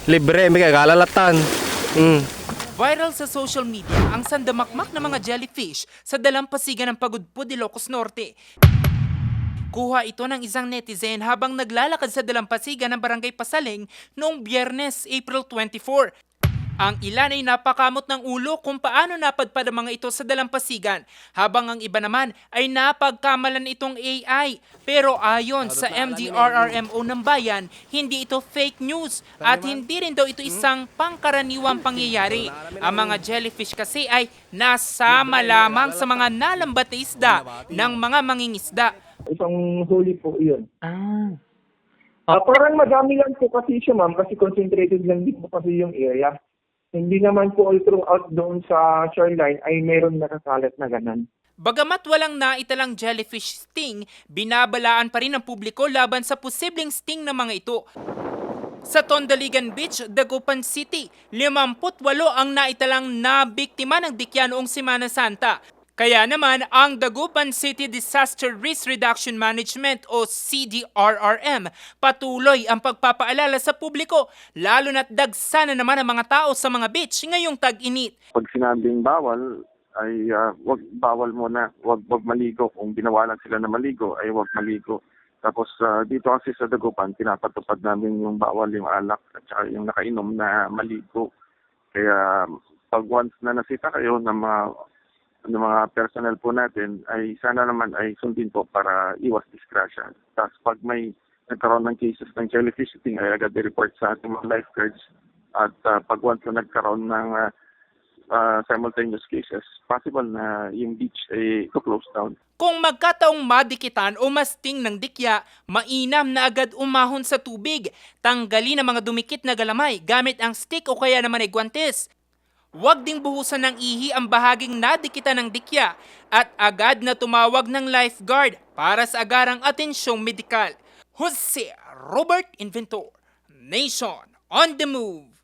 Libre, may kalalatan. Viral sa social media ang sandamakmak ng mga jellyfish sa dalampasigan ng Pagudpud, Ilocos Norte. Kuha ito ng isang netizen habang naglalakad sa dalampasigan ng Barangay Pasaling noong Biyernes, April 24. Ang ilan ay napakamot ng ulo kung paano napadpad ang mga ito sa dalampasigan, habang ang iba naman ay napagkamalan itong AI. Pero ayon sa MDRRMO ng bayan, hindi ito fake news at hindi rin daw ito isang pangkaraniwang pangyayari. Ang mga jellyfish kasi ay nasama lamang sa mga nalambat na isda ng mga mangingisda. Isang huli po yun. Parang madami lang po kasi siya, ma'am, kasi concentrated lang din po kasi yung area. Hindi naman po all throughout doon sa shoreline ay meron nakakalat na ganun. Bagamat walang naitalang jellyfish sting, binabalaan pa rin ng publiko laban sa posibleng sting ng mga ito. Sa Tondaligan Beach, Dagupan City, 58 ang naitalang na biktima ng dikya noong Semana Santa. Kaya naman, ang Dagupan City Disaster Risk Reduction Management o CDRRM patuloy ang pagpapaalala sa publiko, lalo na't dagsa na naman ang mga tao sa mga beach ngayong tag-init. Pag sinabing bawal, ay bawal muna, wag maligo. Kung binawalan sila na maligo, ay wag maligo. Tapos dito kasi sa Dagupan, pinapatupad namin yung bawal, yung alak at saka yung nakainom na maligo. Kaya pag once na nasita kayo ng mga personnel po natin, ay sana naman ay sundin po para iwas disgrasya. Tapos pag may nagkaroon ng cases ng jellyfish sting, ay agad i-report sa ating mga lifeguards. At pag once na nagkaroon ng simultaneous cases, possible na yung beach ay close down. Kung magkataong madikitan o masting ng dikya, mainam na agad umahon sa tubig. Tanggalin ang mga dumikit na galamay gamit ang stick o kaya naman ay guwantes. Huwag ding buhusan ng ihi ang bahaging nadikitan ng dikya at agad na tumawag ng lifeguard para sa agarang atensyong medikal. Jose Robert Inventor, Nation on the Move.